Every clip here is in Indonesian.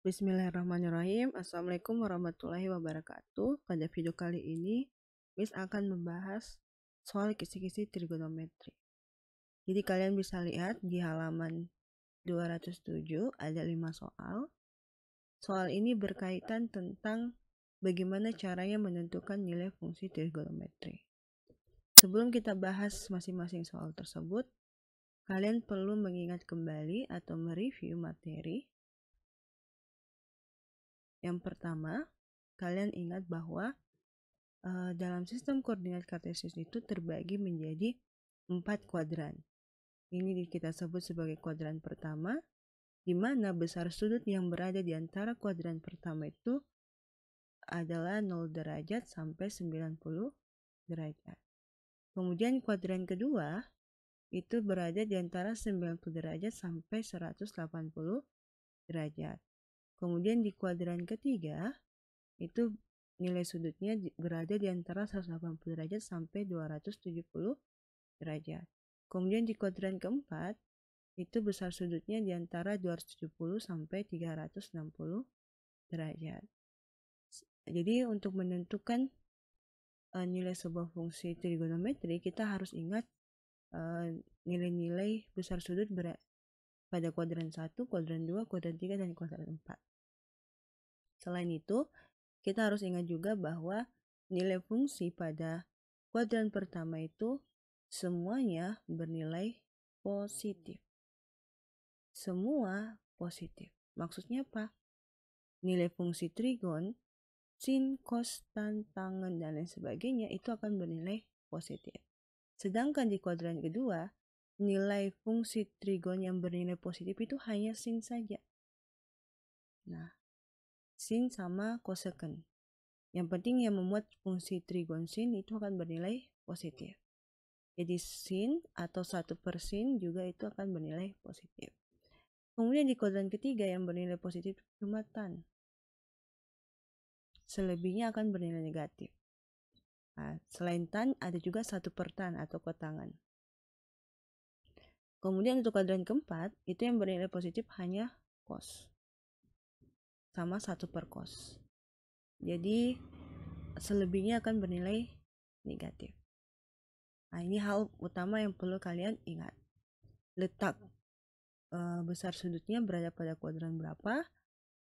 Bismillahirrahmanirrahim. Assalamualaikum warahmatullahi wabarakatuh. Pada video kali ini, Miss akan membahas soal kisi-kisi trigonometri. Jadi kalian bisa lihat di halaman 207 ada 5 soal. Soal ini berkaitan tentang bagaimana caranya menentukan nilai fungsi trigonometri. Sebelum kita bahas masing-masing soal tersebut, kalian perlu mengingat kembali atau mereview materi. Yang pertama, kalian ingat bahwa dalam sistem koordinat kartesius itu terbagi menjadi 4 kuadran. Ini kita sebut sebagai kuadran pertama, di mana besar sudut yang berada di antara kuadran pertama itu adalah 0 derajat sampai 90 derajat. Kemudian kuadran kedua itu berada di antara 90 derajat sampai 180 derajat. Kemudian di kuadran ketiga, itu nilai sudutnya berada di antara 180 derajat sampai 270 derajat. Kemudian di kuadran keempat, itu besar sudutnya di antara 270 sampai 360 derajat. Jadi untuk menentukan nilai sebuah fungsi trigonometri, kita harus ingat nilai-nilai besar sudut pada kuadran 1, kuadran 2, kuadran 3, dan kuadran 4. Selain itu, kita harus ingat juga bahwa nilai fungsi pada kuadran pertama itu semuanya bernilai positif. Semua positif. Maksudnya apa? Nilai fungsi trigon, sin, cos, tan, tangen, dan lain sebagainya itu akan bernilai positif. Sedangkan di kuadran kedua, nilai fungsi trigon yang bernilai positif itu hanya sin saja. Nah, sin sama cosecant. Yang penting yang memuat fungsi trigon sin itu akan bernilai positif. Jadi sin atau 1/sin juga itu akan bernilai positif. Kemudian di kuadran ketiga yang bernilai positif cuma tan. Selebihnya akan bernilai negatif. Nah, selain tan ada juga 1/tan atau kotangan. Kemudian untuk kuadran keempat itu yang bernilai positif hanya cos. Sama 1/cos. Jadi selebihnya akan bernilai negatif. Nah, ini hal utama yang perlu kalian ingat. Letak besar sudutnya berada pada kuadran berapa,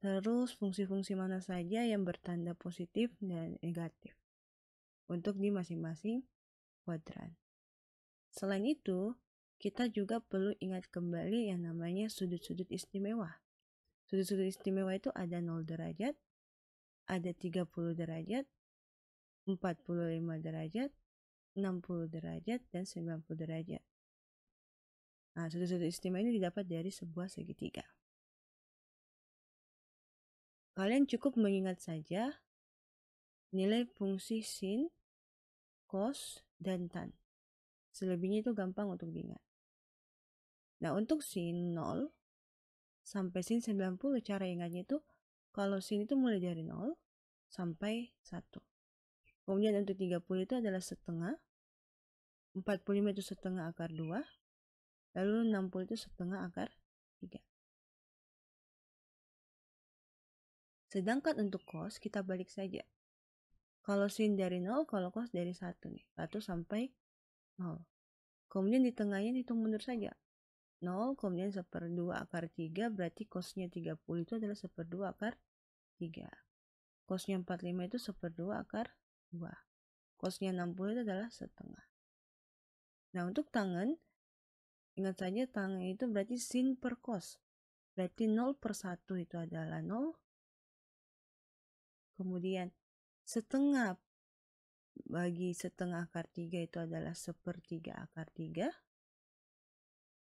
terus fungsi-fungsi mana saja yang bertanda positif dan negatif untuk di masing-masing kuadran. Selain itu, kita juga perlu ingat kembali yang namanya sudut-sudut istimewa. Sudut-sudut istimewa itu ada 0 derajat, ada 30 derajat, 45 derajat, 60 derajat, dan 90 derajat. Nah, sudut-sudut istimewa ini didapat dari sebuah segitiga. Kalian cukup mengingat saja nilai fungsi sin, cos, dan tan. Selebihnya itu gampang untuk diingat. Nah, untuk sin 0 sampai sin 90, cara ingatnya itu kalau sin itu mulai dari 0 sampai 1. Kemudian untuk 30 itu adalah setengah, 45 itu setengah akar 2, lalu 60 itu setengah akar 3. Sedangkan untuk cos kita balik saja. Kalau sin dari 0, kalau cos dari 1 nih. 1 sampai 0. Kemudian di tengahnya hitung mundur saja. 0, kemudian 1/2 akar 3, berarti cosnya 30 itu adalah 1/2 akar 3. Cosnya 45 itu 1/2 akar 2. Cosnya 60 itu adalah setengah. Nah, untuk tangen, ingat saja tangen itu berarti sin per cos. Berarti 0/1 itu adalah 0. Kemudian setengah bagi setengah akar 3 itu adalah 1/3 akar 3.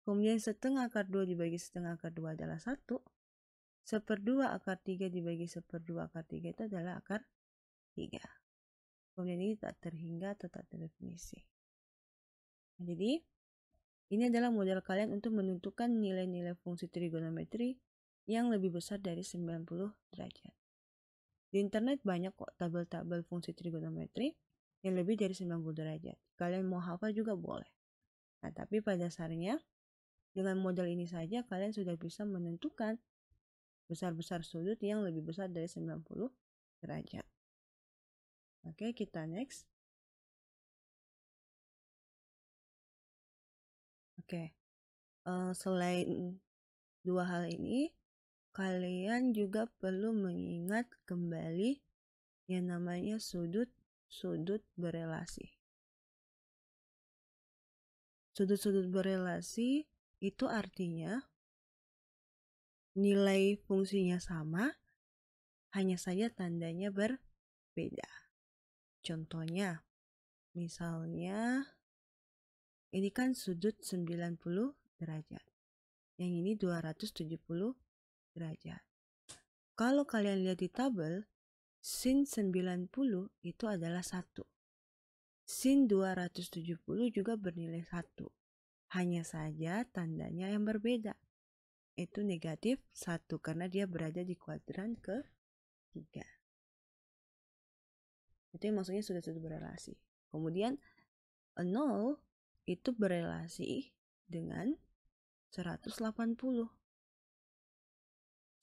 Kemudian setengah akar 2 dibagi setengah akar 2 adalah 1. 1/2 akar 3 dibagi 1/2 akar 3 itu adalah akar 3. Kemudian ini tak terhingga atau tak terdefinisi. Jadi, ini adalah model kalian untuk menentukan nilai-nilai fungsi trigonometri yang lebih besar dari 90 derajat. Di internet banyak kok tabel-tabel fungsi trigonometri yang lebih dari 90 derajat. Kalian mau hafal juga boleh. Nah, tapi pada dasarnya dengan model ini saja kalian sudah bisa menentukan besar-besar sudut yang lebih besar dari 90 derajat. Oke, kita next. Oke, selain dua hal ini, kalian juga perlu mengingat kembali yang namanya sudut-sudut berelasi. Sudut-sudut berelasi itu artinya nilai fungsinya sama, hanya saja tandanya berbeda. Contohnya, misalnya ini kan sudut 90 derajat. Yang ini 270 derajat. Kalau kalian lihat di tabel, sin 90 itu adalah 1. Sin 270 juga bernilai 1. Hanya saja tandanya yang berbeda. Itu negatif 1 karena dia berada di kuadran ke-3. Itu yang maksudnya sudut-sudut berelasi. Kemudian 0 itu berelasi dengan 180.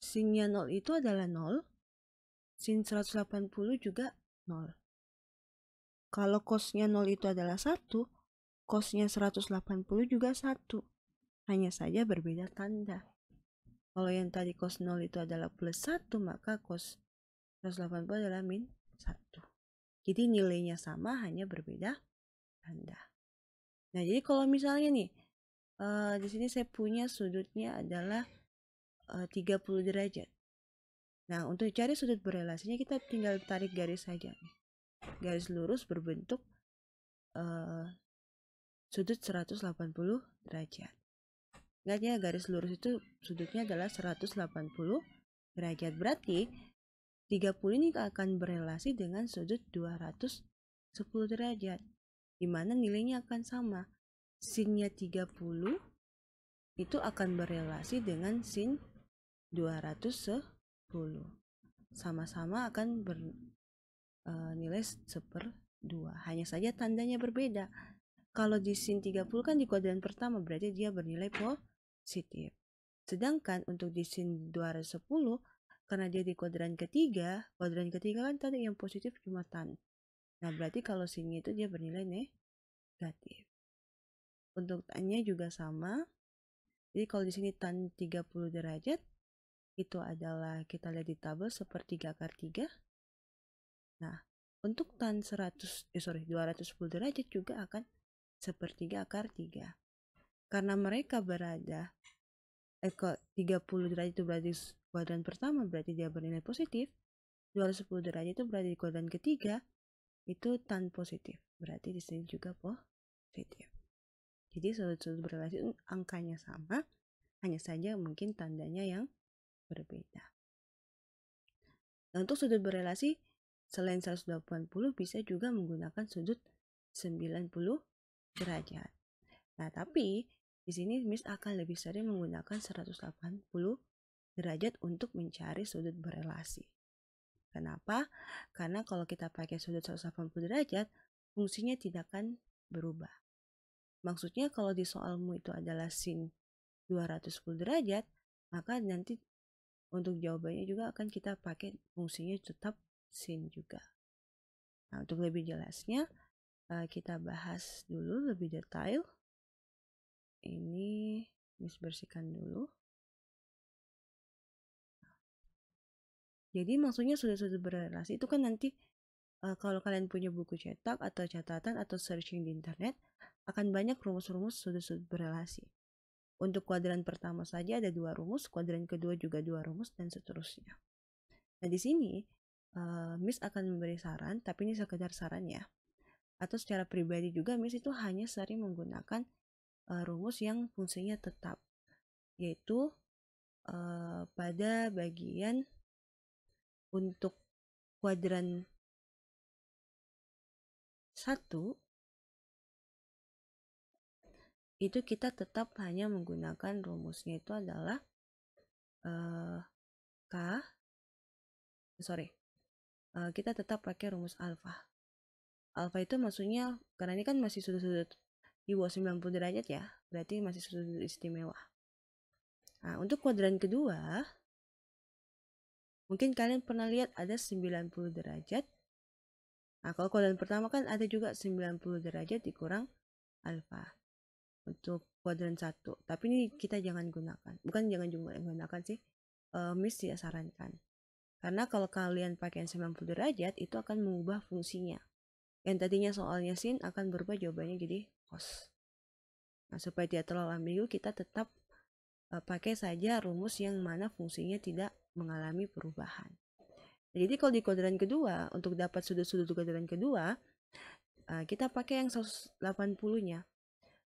Sinnya 0 itu adalah 0. Sin 180 juga 0. Kalau cosnya 0 itu adalah 1, cosnya 180 juga 1. Hanya saja berbeda tanda. Kalau yang tadi cos 0 itu adalah plus 1, maka cos 180 adalah min 1. Jadi nilainya sama, hanya berbeda tanda. Nah, jadi kalau misalnya nih, di sini saya punya sudutnya adalah 30 derajat. Nah, untuk cari sudut berelasinya kita tinggal tarik garis saja. Garis lurus berbentuk sudut 180 derajat. Ingat ya, garis lurus itu sudutnya adalah 180 derajat. Berarti 30 ini akan berelasi dengan sudut 210 derajat. Di mana nilainya akan sama. Sinnya 30 itu akan berelasi dengan sin 210. Sama-sama akan bernilai 1/2. Hanya saja tandanya berbeda. Kalau di sin 30 kan di kuadran pertama, berarti dia bernilai positif. Sedangkan untuk di sin 210, karena dia di kuadran ketiga kan tadi yang positif cuma tan. Nah, berarti kalau sinnya itu dia bernilai negatif. Untuk tannya juga sama. Jadi kalau di sini tan 30 derajat, itu adalah kita lihat di tabel 1/3 akar 3. Nah, untuk tan 210 derajat juga akan 1/3 akar 3. Karena mereka berada 30 derajat itu berarti kuadran pertama, berarti dia bernilai positif. 210 derajat itu berada di kuadran ketiga, itu tan positif. Berarti di sini juga positif. Jadi sudut-sudut berelasi angkanya sama, hanya saja mungkin tandanya yang berbeda. Nah, untuk sudut berelasi selain 180 bisa juga menggunakan sudut 90 derajat. Nah, tapi di sini Miss akan lebih sering menggunakan 180 derajat untuk mencari sudut berelasi. Kenapa? Karena kalau kita pakai sudut 180 derajat, fungsinya tidak akan berubah. Maksudnya kalau di soalmu itu adalah sin 210 derajat, maka nanti untuk jawabannya juga akan kita pakai fungsinya tetap sin juga. Nah, untuk lebih jelasnya, kita bahas dulu lebih detail. Ini Miss bersihkan dulu. Jadi maksudnya sudut-sudut berelasi itu kan nanti kalau kalian punya buku cetak atau catatan atau searching di internet, akan banyak rumus-rumus sudut-sudut berelasi. Untuk kuadran pertama saja ada 2 rumus, kuadran kedua juga 2 rumus, dan seterusnya. Nah, di sini Miss akan memberi saran, tapi ini sekedar saran ya. Atau secara pribadi juga Miss itu hanya sering menggunakan rumus yang fungsinya tetap, yaitu pada bagian untuk kuadran 1 itu kita tetap hanya menggunakan rumusnya itu adalah kita tetap pakai rumus alfa. Alfa itu maksudnya karena ini kan masih sudut-sudut di bawah 90 derajat ya, berarti masih sudut-sudut istimewa. Nah, untuk kuadran kedua Mungkin kalian pernah lihat ada 90 derajat. Nah, kalau kuadran pertama kan ada juga 90 derajat dikurang alfa untuk kuadran 1. Tapi ini kita jangan gunakan. Bukan jangan gunakan sih. Miss ya sarankan. Karena kalau kalian pakai 90 derajat itu akan mengubah fungsinya. Yang tadinya soalnya sin akan berubah jawabannya jadi cos. Nah, supaya tidak terlalu ambigu, kita tetap pakai saja rumus yang mana fungsinya tidak mengalami perubahan. Jadi kalau di kuadran kedua, untuk dapat sudut-sudut kuadran kedua, kita pakai yang 180-nya.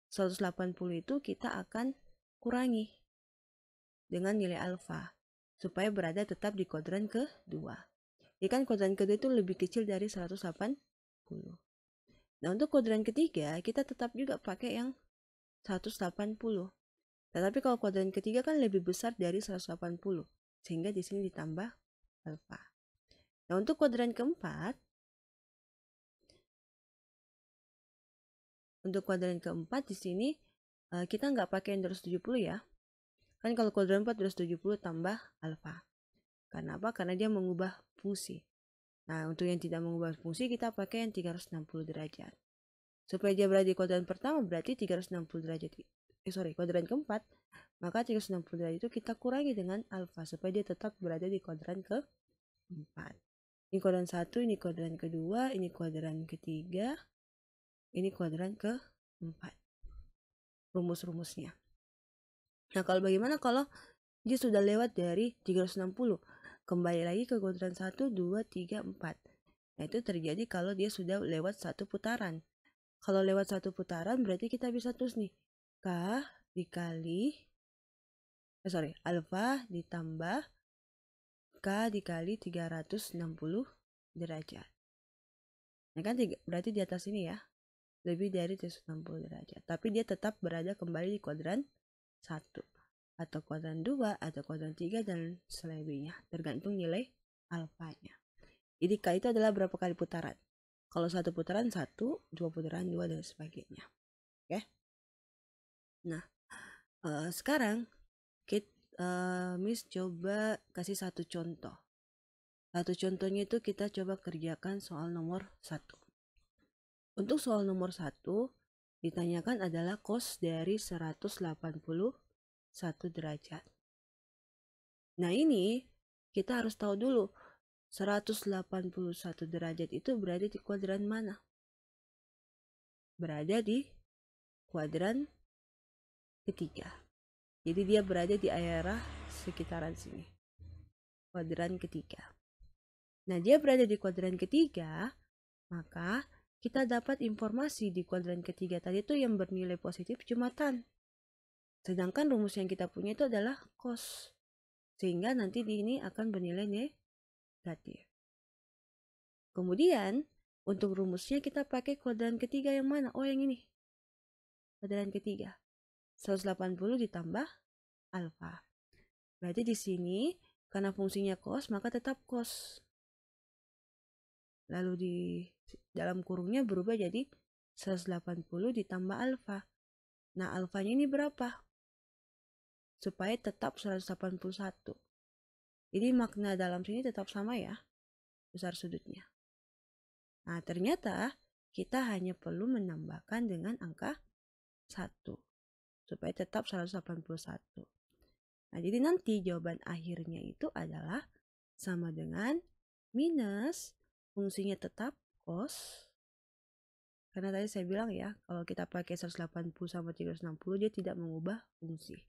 180 itu kita akan kurangi dengan nilai alfa supaya berada tetap di kuadran kedua. Jadi kan kuadran kedua itu lebih kecil dari 180. Nah, untuk kuadran ketiga kita tetap juga pakai yang 180. Tetapi kalau kuadran ketiga kan lebih besar dari 180, sehingga di sini ditambah alfa. Nah, untuk kuadran keempat, di sini kita nggak pakai yang 270 ya. Kan kalau kuadran 4 270 tambah alfa. Karena apa? Karena dia mengubah fungsi. Nah, untuk yang tidak mengubah fungsi kita pakai yang 360 derajat. Supaya dia berada di kuadran pertama berarti 360 derajat. Kuadran keempat, maka 360 derajat itu kita kurangi dengan alfa supaya dia tetap berada di kuadran keempat. Ini kuadran 1, ini kuadran kedua, ini kuadran ketiga, ini kuadran keempat. Rumus-rumusnya. Nah, kalau bagaimana kalau dia sudah lewat dari 360? Kembali lagi ke kuadran 1, 2, 3, 4. Nah, itu terjadi kalau dia sudah lewat satu putaran. Kalau lewat satu putaran berarti kita bisa terus nih. K dikali alfa ditambah K dikali 360 derajat. Nah kan berarti di atas ini ya. Lebih dari 360 derajat. Tapi dia tetap berada kembali di kuadran 1. Atau kuadran 2, atau kuadran 3, dan selebihnya. Tergantung nilai alfanya. Jadi K itu adalah berapa kali putaran. Kalau satu putaran 1, 2 putaran 2, dan sebagainya. Oke. Nah, sekarang Miss coba kasih satu contoh. Satu contohnya itu kita coba kerjakan soal nomor 1. Untuk soal nomor 1 ditanyakan adalah cos dari 181 derajat. Nah, ini kita harus tahu dulu 181 derajat itu berada di kuadran mana? Berada di kuadran ketiga. Jadi dia berada di area sekitaran sini. Kuadran ketiga. Nah, dia berada di kuadran ketiga, maka kita dapat informasi di kuadran ketiga tadi itu yang bernilai positif cuma tan. Sedangkan rumus yang kita punya itu adalah cos. Sehingga nanti di ini akan bernilai negatif. Kemudian, untuk rumusnya kita pakai kuadran ketiga yang mana? Oh, yang ini. Kuadran ketiga. 180 ditambah alfa. Berarti di sini karena fungsinya cos maka tetap cos. Lalu di dalam kurungnya berubah jadi 180 ditambah alfa. Nah, alfanya ini berapa? Supaya tetap 181. Jadi makna dalam sini tetap sama ya, besar sudutnya. Nah, ternyata kita hanya perlu menambahkan dengan angka 1 supaya tetap 181. Nah, jadi nanti jawaban akhirnya itu adalah sama dengan minus fungsinya tetap cos. Karena tadi saya bilang ya, kalau kita pakai 180 sama 360 dia tidak mengubah fungsi.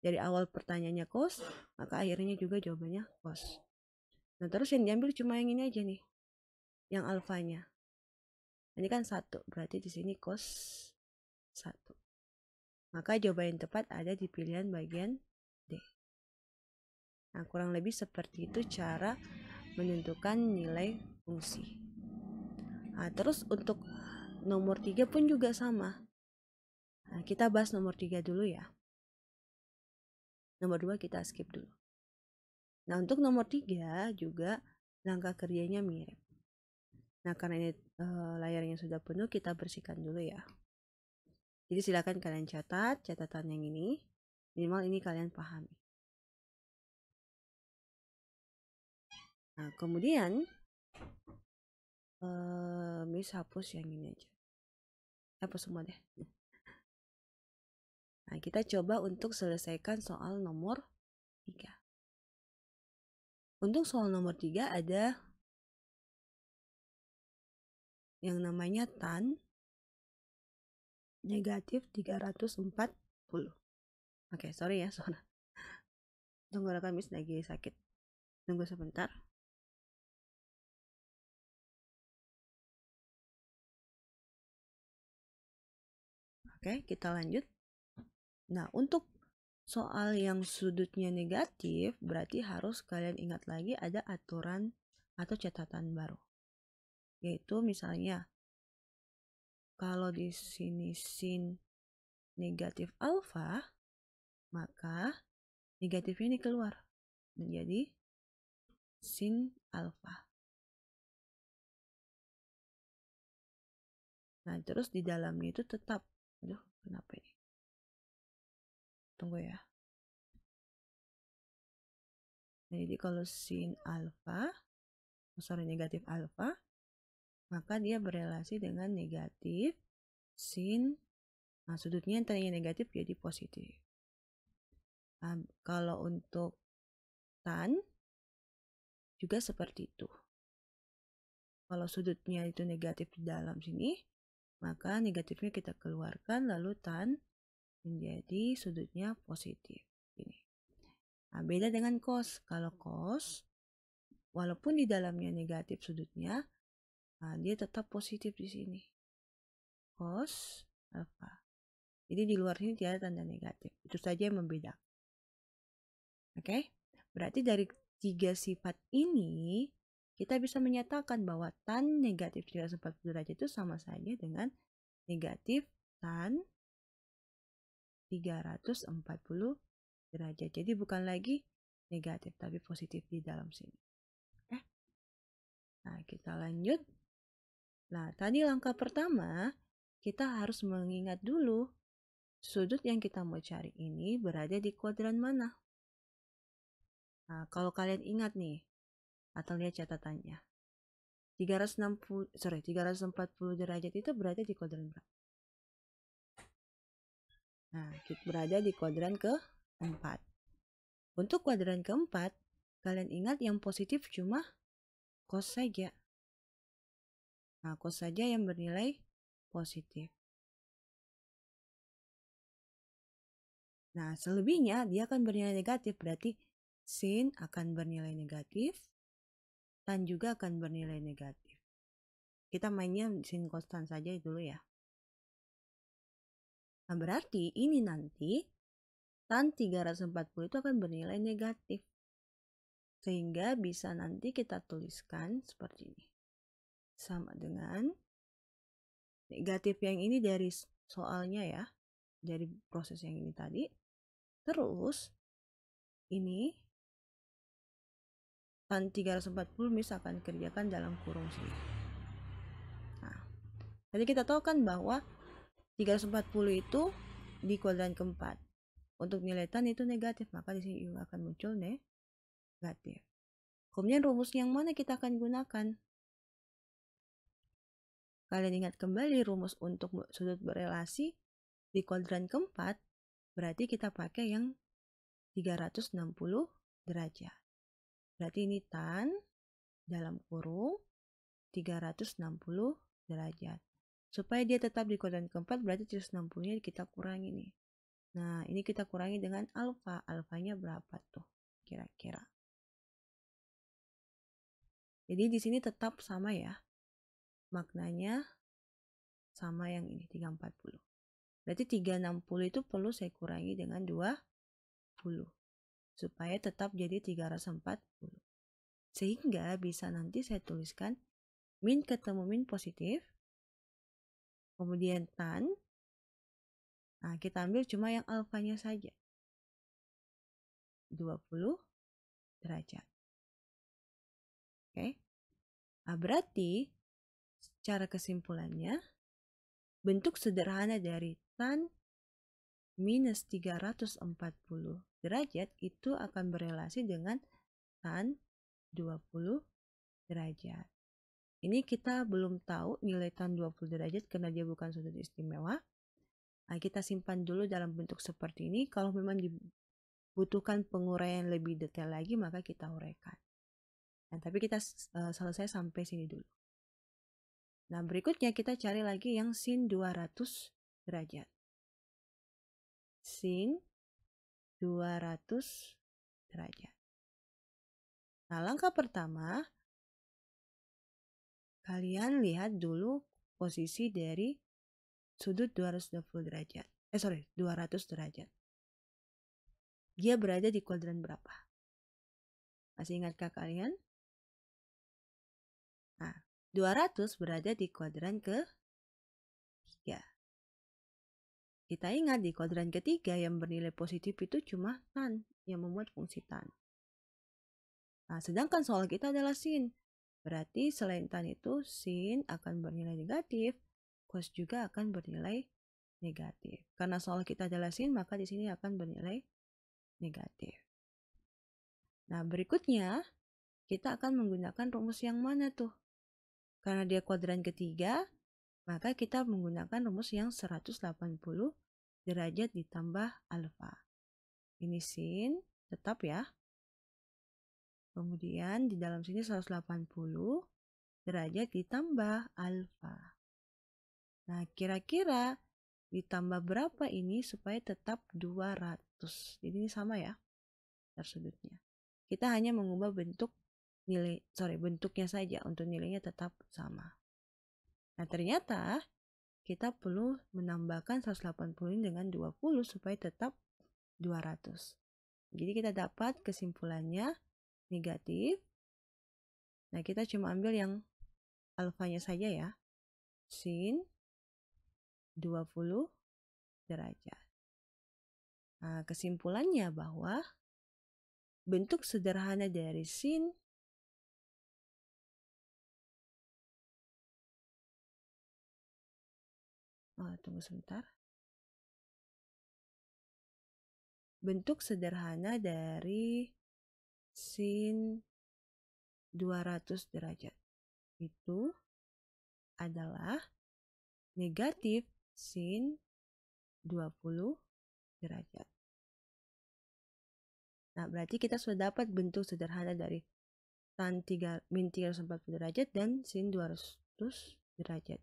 Dari awal pertanyaannya cos, maka akhirnya juga jawabannya cos. Nah, terus yang diambil cuma yang ini aja nih. Yang alfanya. Ini kan 1, berarti di sini cos 1. Maka jawaban yang tepat ada di pilihan bagian D. Nah, kurang lebih seperti itu cara menentukan nilai fungsi. Nah, terus untuk nomor 3 pun juga sama. Nah, kita bahas nomor 3 dulu ya. Nomor 2 kita skip dulu. Nah, untuk nomor 3 juga langkah kerjanya mirip. Nah, karena ini layarnya sudah penuh, kita bersihkan dulu ya. Jadi silakan kalian catat catatan yang ini. Minimal ini kalian pahami. Nah, kemudian Miss hapus yang ini aja. Hapus semua deh. Nah, kita coba untuk selesaikan soal nomor 3. Untuk soal nomor 3 ada yang namanya tan negatif 340. Oke, sorry ya, soalnya tenggorokan Miss lagi sakit. Tunggu sebentar. Oke, kita lanjut. Nah, untuk soal yang sudutnya negatif, berarti harus kalian ingat lagi ada aturan atau catatan baru. Yaitu misalnya, kalau di sini sin negatif alfa, maka negatif ini keluar menjadi sin alfa. Nah, terus di dalamnya itu tetap, aduh, kenapa ini? Tunggu ya. Nah, jadi kalau sin alfa, negatif alfa, maka dia berelasi dengan negatif sin, nah sudutnya yang tadinya negatif jadi positif. Nah, kalau untuk tan juga seperti itu. Kalau sudutnya itu negatif di dalam sini, maka negatifnya kita keluarkan, lalu tan menjadi sudutnya positif. Ini. Nah, beda dengan cos. Kalau cos, walaupun di dalamnya negatif sudutnya, nah dia tetap positif di sini. Cos alfa. Jadi di luar sini tidak ada tanda negatif. Itu saja yang membedakan. Oke? Berarti dari 3 sifat ini, kita bisa menyatakan bahwa tan negatif 340 derajat itu sama saja dengan negatif tan 340 derajat. Jadi bukan lagi negatif, tapi positif di dalam sini. Oke? Nah, kita lanjut. Nah, tadi langkah pertama, kita harus mengingat dulu sudut yang kita mau cari ini berada di kuadran mana. Nah, kalau kalian ingat nih, atau lihat catatannya, 340 derajat itu berada di kuadran berapa? Nah, kita berada di kuadran keempat. Untuk kuadran keempat, kalian ingat yang positif cuma cos saja. Nah, cos saja yang bernilai positif. Nah, selebihnya dia akan bernilai negatif, berarti sin akan bernilai negatif, tan juga akan bernilai negatif. Kita mainnya sin konstan saja dulu ya. Nah, berarti ini nanti tan 340 itu akan bernilai negatif. Sehingga bisa nanti kita tuliskan seperti ini. Sama dengan negatif yang ini dari soalnya ya. Dari proses yang ini tadi. Terus ini tan 340 misalkan kerjakan dalam kurung sini. Nah, tadi kita tahu kan bahwa 340 itu di kuadran keempat. Untuk nilai tan itu negatif, maka di sini juga akan muncul negatif. Kemudian rumus yang mana kita akan gunakan? Kalian ingat kembali rumus untuk sudut berelasi di kuadran keempat, berarti kita pakai yang 360 derajat. Berarti ini tan dalam kurung 360 derajat. Supaya dia tetap di kuadran keempat, berarti 360-nya kita kurangi nih. Nah, ini kita kurangi dengan alfa. Alfanya berapa tuh kira-kira? Jadi di sini tetap sama ya. Maknanya sama yang ini 340. Berarti 360 itu perlu saya kurangi dengan 20. Supaya tetap jadi 340. Sehingga bisa nanti saya tuliskan min ketemu min positif. Kemudian tan. Nah, kita ambil cuma yang alfanya saja. 20 derajat. Oke. Nah, berarti secara kesimpulannya bentuk sederhana dari tan minus 340 derajat itu akan berelasi dengan tan 20 derajat. Ini kita belum tahu nilai tan 20 derajat karena dia bukan sudut istimewa. Nah, kita simpan dulu dalam bentuk seperti ini. Kalau memang dibutuhkan penguraian lebih detail lagi, maka kita uraikan. Nah, tapi kita selesai sampai sini dulu. Nah, berikutnya kita cari lagi yang sin 200 derajat. Sin 200 derajat. Nah, langkah pertama, kalian lihat dulu posisi dari sudut 220 derajat. 200 derajat. Dia berada di kuadran berapa? Masih ingatkah kalian? Nah, 200 berada di kuadran ke-3. Kita ingat di kuadran ketiga yang bernilai positif itu cuma tan, yang membuat fungsi tan. Nah, sedangkan soal kita adalah sin. Berarti selain tan itu, sin akan bernilai negatif, cos juga akan bernilai negatif. Karena soal kita adalah sin, maka di sini akan bernilai negatif. Nah, berikutnya kita akan menggunakan rumus yang mana tuh? Karena dia kuadran ketiga, maka kita menggunakan rumus yang 180 derajat ditambah alfa. Ini sin, tetap ya. Kemudian di dalam sini 180 derajat ditambah alfa. Nah, kira-kira ditambah berapa ini supaya tetap 200. Jadi ini sama ya, sudutnya. Kita hanya mengubah bentuknya saja untuk nilainya tetap sama. Nah, ternyata kita perlu menambahkan 180 ini dengan 20 supaya tetap 200. Jadi kita dapat kesimpulannya negatif. Nah, kita cuma ambil yang alfanya saja ya. Sin 20 derajat. Nah, kesimpulannya bahwa bentuk sederhana dari sin tunggu sebentar. Bentuk sederhana dari sin 200 derajat itu adalah negatif sin 20 derajat. Nah, berarti kita sudah dapat bentuk sederhana dari tan min 340 derajat dan sin 200 derajat.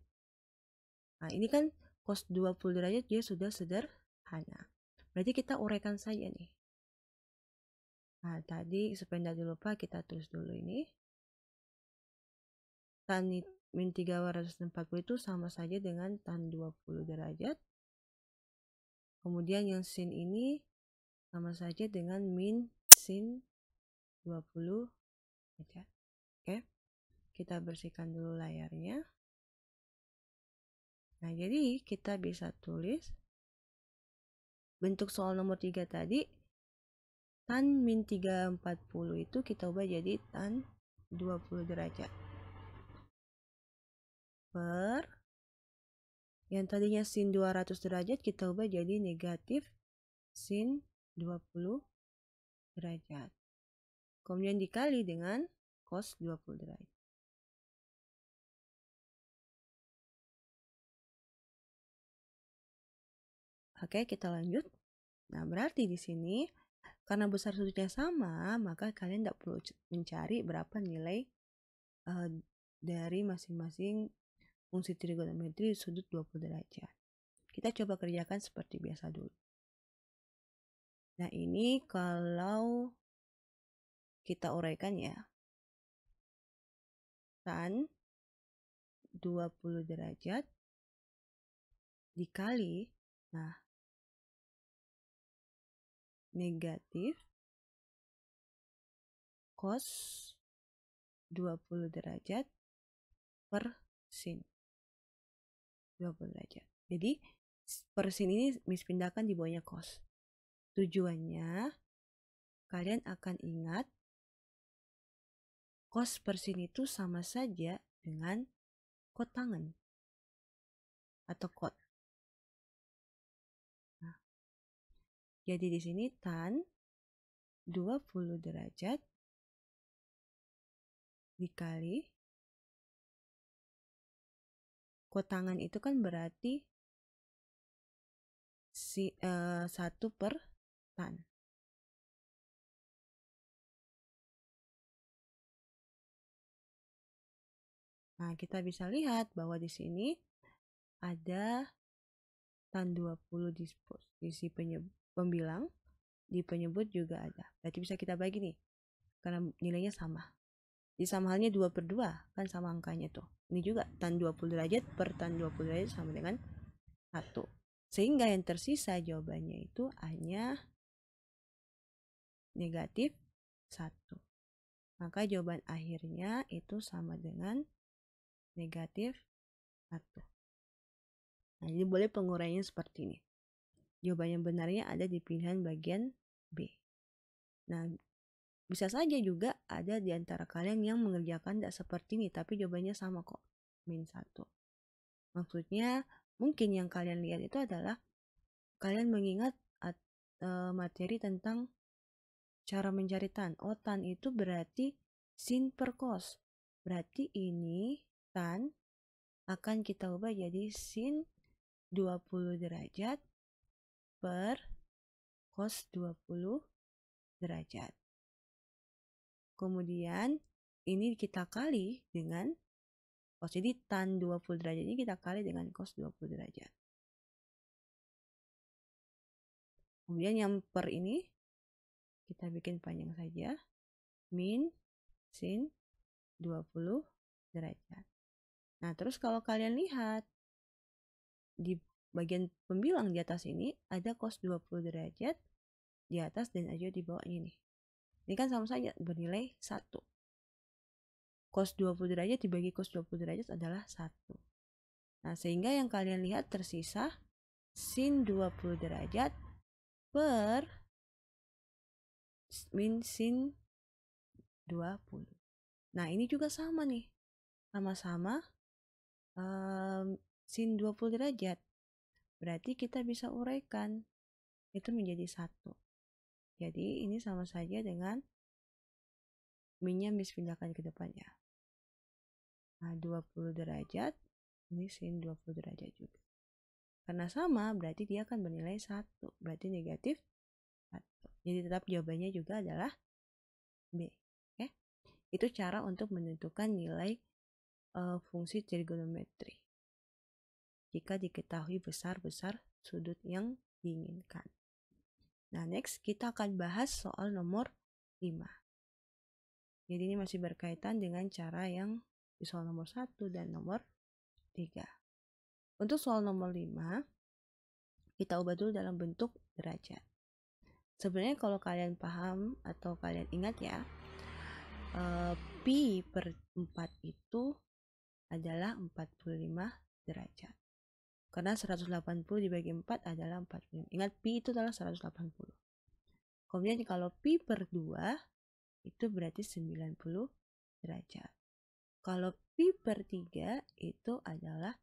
Nah, ini kan cos 20 derajat dia sudah sederhana. Berarti kita uraikan saja nih. Nah, tadi supaya tidak lupa kita tulis dulu ini. Tan min 340 itu sama saja dengan tan 20 derajat. Kemudian yang sin ini sama saja dengan min sin 20 derajat. Oke, kita bersihkan dulu layarnya. Nah, jadi kita bisa tulis bentuk soal nomor 3 tadi, tan min 340 itu kita ubah jadi tan 20 derajat. Per yang tadinya sin 200 derajat kita ubah jadi negatif sin 20 derajat. Kemudian dikali dengan cos 20 derajat. Oke, kita lanjut. Nah, berarti di sini karena besar sudutnya sama, maka kalian tidak perlu mencari berapa nilai dari masing-masing fungsi trigonometri sudut 20 derajat. Kita coba kerjakan seperti biasa dulu. Nah, ini kalau kita uraikan ya. Tan 20 derajat dikali, nah, negatif cos 20 derajat per sin 20 derajat. Jadi per sin ini mispindahkan di bawahnya cos. Tujuannya kalian akan ingat cos per sin itu sama saja dengan kotangen atau kot. Nah, jadi di sini tan 20 derajat dikali kuotangan itu kan berarti 1 per tan. Nah, kita bisa lihat bahwa di sini ada tan 20 di posisi pembilang, di penyebut juga ada. Berarti bisa kita bagi nih, karena nilainya sama. Jadi sama halnya 2 per 2, kan sama angkanya tuh. Ini juga tan 20 derajat per tan 20 derajat sama dengan 1. Sehingga yang tersisa jawabannya itu hanya negatif 1. Maka jawaban akhirnya itu sama dengan negatif 1. Nah, jadi boleh penguraiannya seperti ini. Jawaban yang benarnya ada di pilihan bagian B. Nah, bisa saja juga ada di antara kalian yang mengerjakan tidak seperti ini, tapi jawabannya sama kok, min 1. Maksudnya, mungkin yang kalian lihat itu adalah kalian mengingat materi tentang cara mencari tan. Oh, tan itu berarti sin per cos. Berarti ini tan akan kita ubah jadi sin 20 derajat per cos 20 derajat. Kemudian ini kita kali dengan cos. Jadi tan 20 derajat ini kita kali dengan cos 20 derajat. Kemudian yang per ini kita bikin panjang saja. Min sin 20 derajat. Nah, terus kalau kalian lihat di bagian pembilang di atas ini ada cos 20 derajat di atas dan ada di bawah ini. Ini kan sama saja bernilai 1. Cos 20 derajat dibagi cos 20 derajat adalah 1. Nah, sehingga yang kalian lihat tersisa sin 20 derajat per min sin 20. Nah, ini juga sama nih. Sama-sama sin 20 derajat. Berarti kita bisa uraikan. Itu menjadi 1. Jadi ini sama saja dengan minnya pindahkan ke depannya. Nah, 20 derajat. Ini sin 20 derajat juga. Karena sama, berarti dia akan bernilai 1. Berarti negatif 1. Jadi tetap jawabannya juga adalah B. Oke? Itu cara untuk menentukan nilai fungsi trigonometri. Jika diketahui besar-besar sudut yang diinginkan. Nah, next kita akan bahas soal nomor 5. Jadi ini masih berkaitan dengan cara yang di soal nomor 1 dan nomor 3. Untuk soal nomor 5, kita ubah dulu dalam bentuk derajat. Sebenarnya kalau kalian paham atau kalian ingat ya, pi per 4 itu adalah 45 derajat. Karena 180 dibagi 4 adalah 45. Ingat, pi itu adalah 180. Kemudian kalau pi per 2 itu berarti 90 derajat. Kalau pi per 3 itu adalah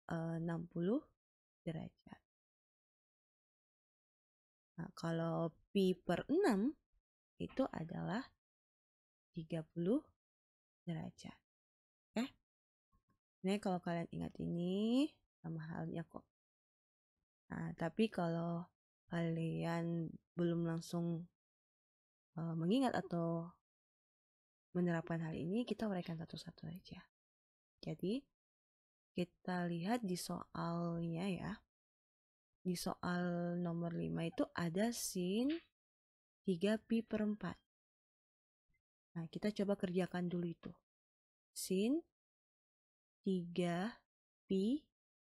60 derajat. Nah, kalau pi per 6 itu adalah 30 derajat. Oke? Nah, kalau kalian ingat ini sama halnya kok. Nah, tapi kalau kalian belum langsung mengingat atau menerapkan hal ini, kita uraikan satu-satu aja. Jadi, kita lihat di soalnya ya. Di soal nomor 5 itu ada sin 3 pi per 4. Nah, kita coba kerjakan dulu itu. Sin 3 pi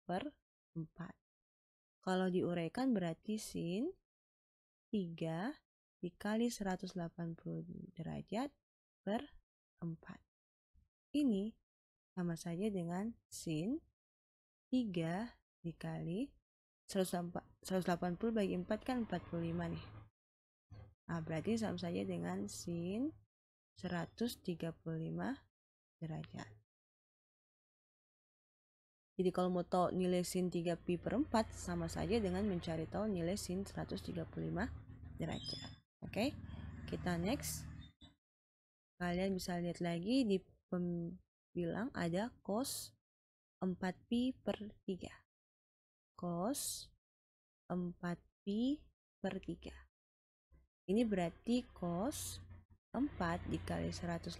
per 4. Kalau diuraikan berarti sin 3 dikali 180 derajat per 4. Ini sama saja dengan sin 3 dikali 180 bagi 4 kan 45 nih. Nah, berarti sama saja dengan sin 135 derajat. Jadi kalau mau tahu nilai sin 3 pi per 4 sama saja dengan mencari tahu nilai sin 135 derajat. Oke, kita next. Kalian bisa lihat lagi di pembilang ada cos 4pi per 3. Cos 4pi per 3. Ini berarti cos 4 dikali 180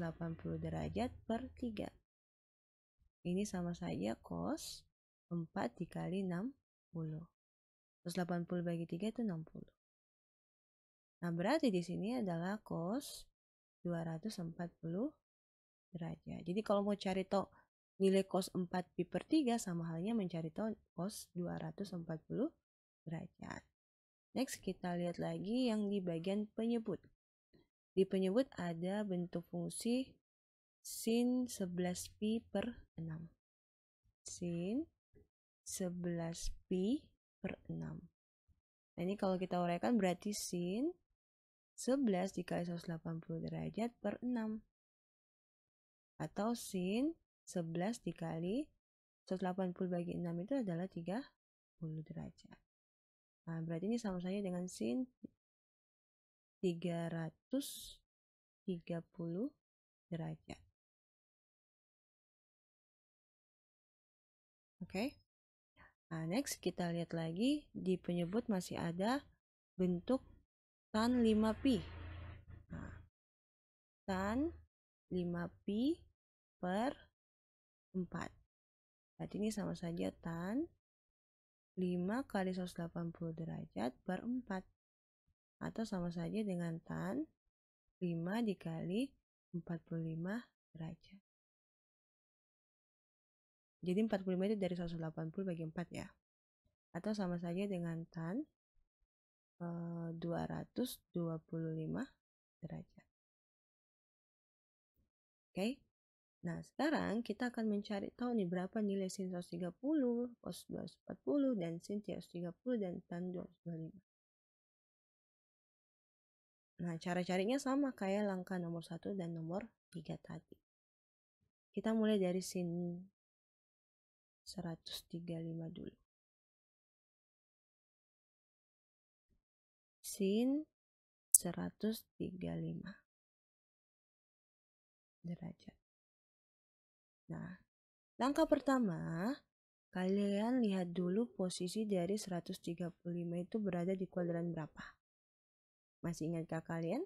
derajat per 3. Ini sama saja cos 4 dikali 60. 180 bagi 3 itu 60. Nah, berarti di sini adalah cos 240 derajat. Jadi kalau mau cari tahu nilai cos 4pi per 3 sama halnya mencari tahu cos 240 derajat. Next, kita lihat lagi yang di bagian penyebut. Di penyebut ada bentuk fungsi sin 11pi per 6. Sin 11pi per 6. Nah, ini kalau kita uraikan berarti sin 11 dikali 180 derajat per 6. Atau sin 11 dikali 180 bagi 6 itu adalah 30 derajat. Nah, berarti ini sama saja dengan sin 330 derajat. Oke. Nah, next kita lihat lagi di penyebut masih ada bentuk tan 5pi. Nah, tan 5pi per 4. Berarti ini sama saja tan 5 kali 180 derajat per 4. Atau sama saja dengan tan 5 dikali 45 derajat. Jadi 45 itu dari 180 bagi 4 ya. Atau sama saja dengan tan 225 derajat. Oke. Nah, sekarang kita akan mencari tahu nih berapa nilai sin 130, cos 240, dan sin 330, dan tan 225. Nah, cara carinya sama kayak langkah nomor 1 dan nomor 3 tadi. Kita mulai dari sin 135 dulu. Sin 135 derajat. Nah, langkah pertama, kalian lihat dulu posisi dari 135 itu berada di kuadran berapa. Masih ingatkah kalian?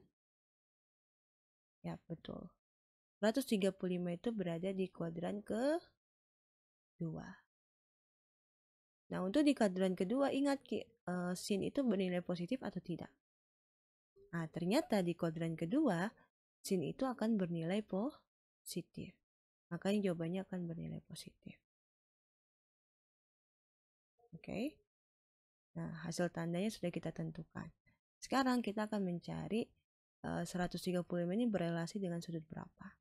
Ya, betul. 135 itu berada di kuadran kedua. Nah, untuk di kuadran kedua, ingat sin itu bernilai positif atau tidak? Nah, ternyata di kuadran kedua, sin itu akan bernilai positif. Makanya jawabannya akan bernilai positif. Oke. Nah, hasil tandanya sudah kita tentukan. Sekarang kita akan mencari 135 ini berelasi dengan sudut berapa.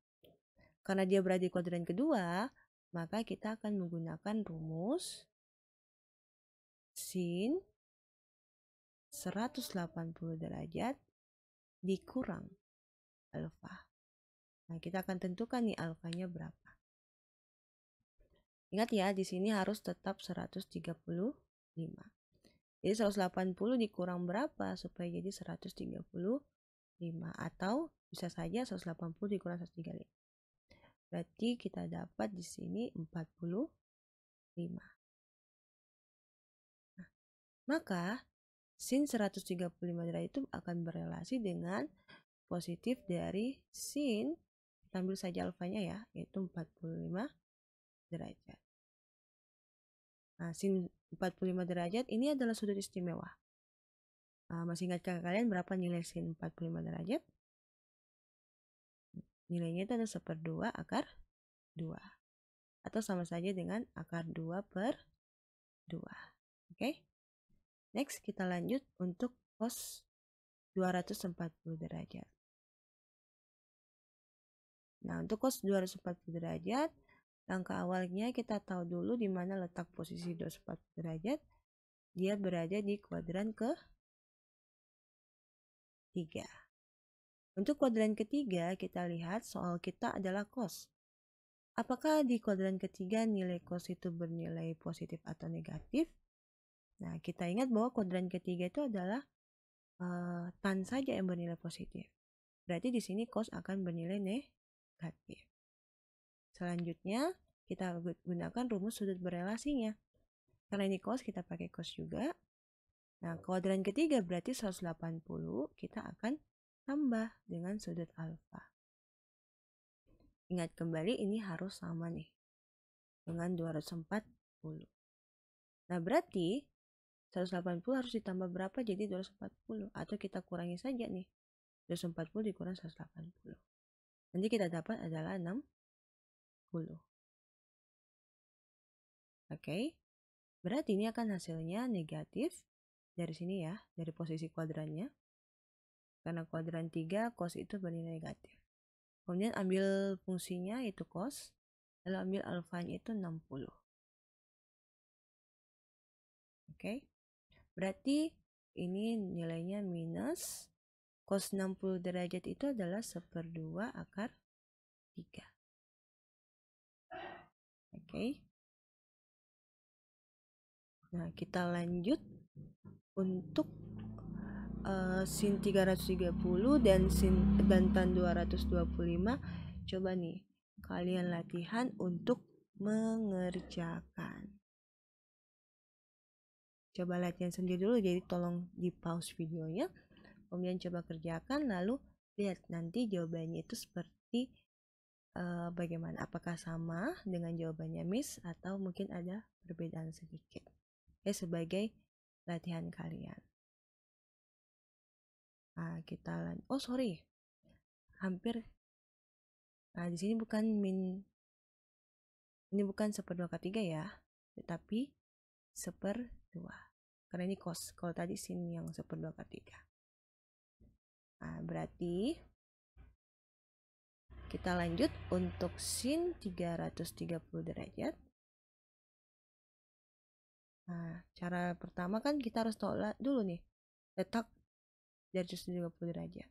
Karena dia berada di kuadran kedua, maka kita akan menggunakan rumus sin 180 derajat dikurang alfa. Nah, kita akan tentukan nih alfanya berapa. Ingat ya, di sini harus tetap 135. Jadi 180 dikurang berapa supaya jadi 135, atau bisa saja 180 dikurang 135. Berarti kita dapat di sini 45. Nah, maka sin 135 derajat itu akan berelasi dengan positif dari sin, kita ambil saja alfanya ya, yaitu 45 derajat. Nah, sin 45 derajat ini adalah sudut istimewa. Masih ingatkah kalian berapa nilai sin 45 derajat? Nilainya itu adalah 1/2 akar 2. Atau sama saja dengan akar 2 per 2. Oke. Next, kita lanjut untuk cos 240 derajat. Nah, untuk cos 240 derajat, langkah awalnya kita tahu dulu di mana letak posisi 240 derajat. Dia berada di kuadran ke-3. Untuk kuadran ketiga, kita lihat soal kita adalah cos. Apakah di kuadran ketiga nilai cos itu bernilai positif atau negatif? Nah, kita ingat bahwa kuadran ketiga itu adalah tan saja yang bernilai positif. berarti di sini cos akan bernilai negatif. Selanjutnya kita gunakan rumus sudut berelasinya. Karena ini cos, kita pakai cos juga. Nah, kuadran ketiga berarti 180 kita akan tambah dengan sudut alfa. Ingat kembali ini harus sama nih dengan 240. Nah, berarti 180 harus ditambah berapa jadi 240? Atau kita kurangi saja nih. 240 dikurang 180. Nanti kita dapat adalah 60. Oke. Berarti ini akan hasilnya negatif dari sini ya, dari posisi kuadrannya. Karena kuadran 3 cos itu bernilai negatif. Kemudian ambil fungsinya itu cos, lalu ambil alfanya itu 60. Oke. Berarti ini nilainya minus cos 60 derajat itu adalah 1/2 akar 3. Oke. Nah, kita lanjut untuk sin 330 dan tan 225. Coba nih kalian latihan untuk mengerjakan. Coba latihan sendiri dulu, jadi tolong di pause videonya, kemudian coba kerjakan, lalu lihat nanti jawabannya itu seperti bagaimana, apakah sama dengan jawabannya Miss atau mungkin ada perbedaan sedikit ya, sebagai latihan kalian. Nah, kita hampir. Nah, di sini bukan ini bukan 1/2 akar 3 ya, tetapi 1/2. Karena ini cos, kalau tadi sin yang 1/2 akar 3. Nah, berarti kita lanjut untuk sin 330 derajat. Nah, cara pertama kan kita harus tahu dulu nih letak dari 330 derajat.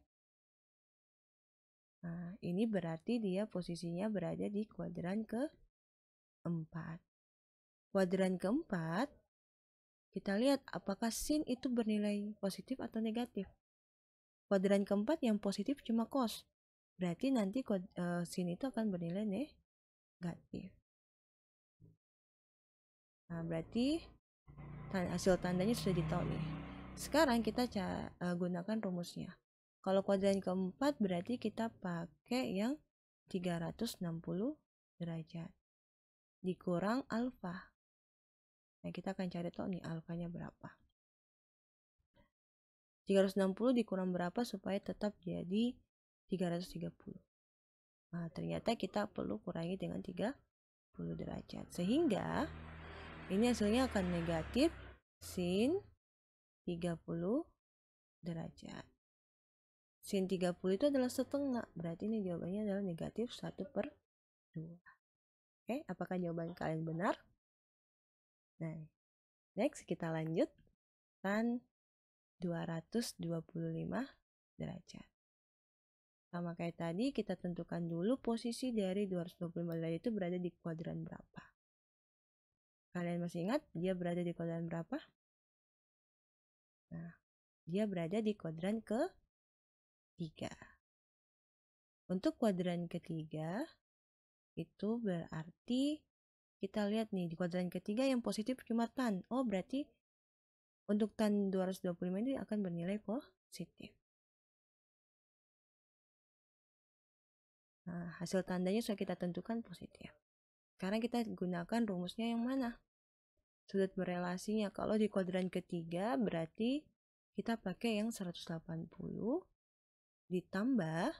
Nah, ini berarti dia posisinya berada di kuadran keempat. Kuadran keempat, kita lihat apakah sin itu bernilai positif atau negatif. Kuadran keempat yang positif cuma cos. Berarti nanti sin itu akan bernilai negatif. Nah, berarti hasil tandanya sudah ditahu nih. Sekarang kita gunakan rumusnya. Kalau kuadran keempat berarti kita pakai yang 360 derajat dikurang alfa. Nah, kita akan cari tahu nih alfanya berapa. 360 dikurang berapa supaya tetap jadi 330. Nah, ternyata kita perlu kurangi dengan 30 derajat. Sehingga ini hasilnya akan negatif sin 30 derajat. Sin 30 itu adalah setengah, berarti ini jawabannya adalah negatif 1/2. Oke, apakah jawaban kalian benar? Nah, next kita lanjut tan 225 derajat. Sama kayak tadi, kita tentukan dulu posisi dari 225 derajat itu berada di kuadran berapa. Kalian masih ingat dia berada di kuadran berapa? Nah, dia berada di kuadran ketiga. Untuk kuadran ketiga, itu berarti kita lihat nih di kuadran ketiga yang positif cuma tan. Oh, berarti untuk tan 225 ini akan bernilai positif. Nah, hasil tandanya sudah kita tentukan positif. Sekarang kita gunakan rumusnya yang mana? Sudut berelasinya. Kalau di kuadran ketiga berarti kita pakai yang 180 ditambah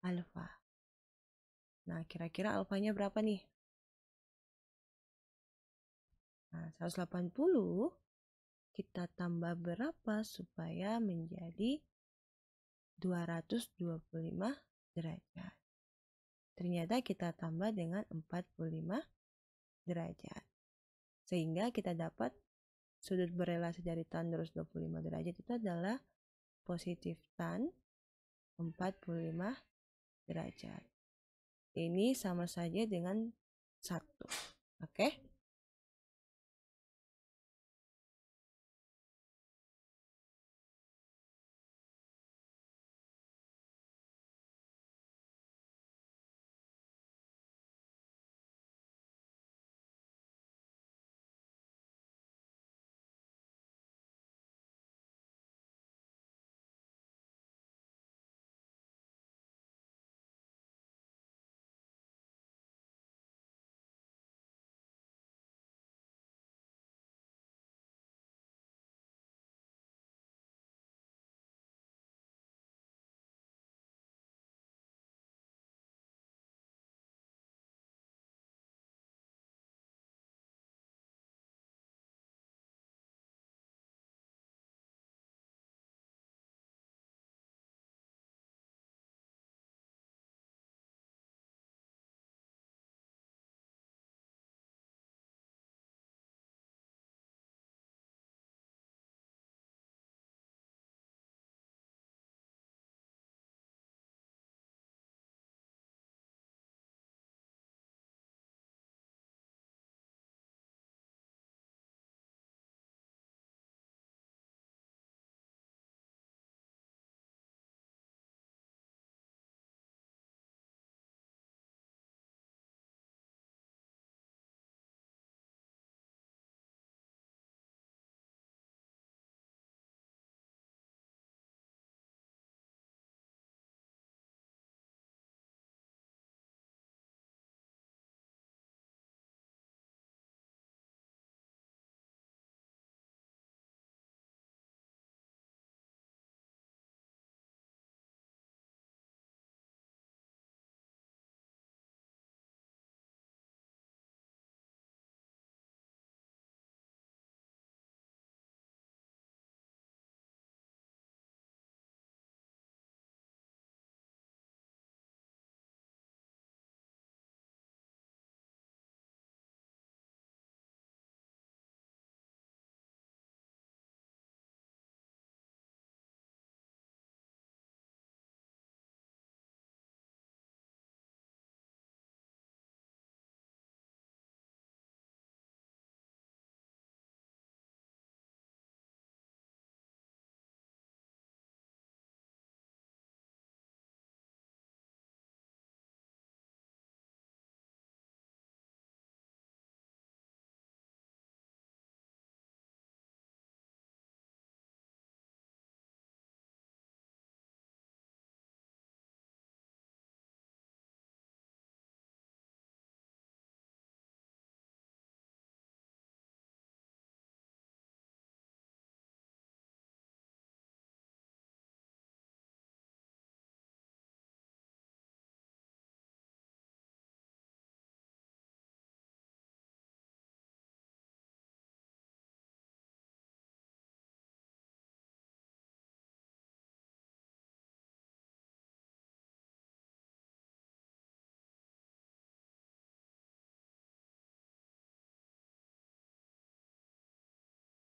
alfa. Nah, kira-kira alfanya berapa nih? Nah, 180 kita tambah berapa supaya menjadi 225 derajat. Ternyata kita tambah dengan 45 derajat. Sehingga kita dapat sudut berelasi dari tan 225 derajat itu adalah positif tan 45 derajat. Ini sama saja dengan 1. Oke?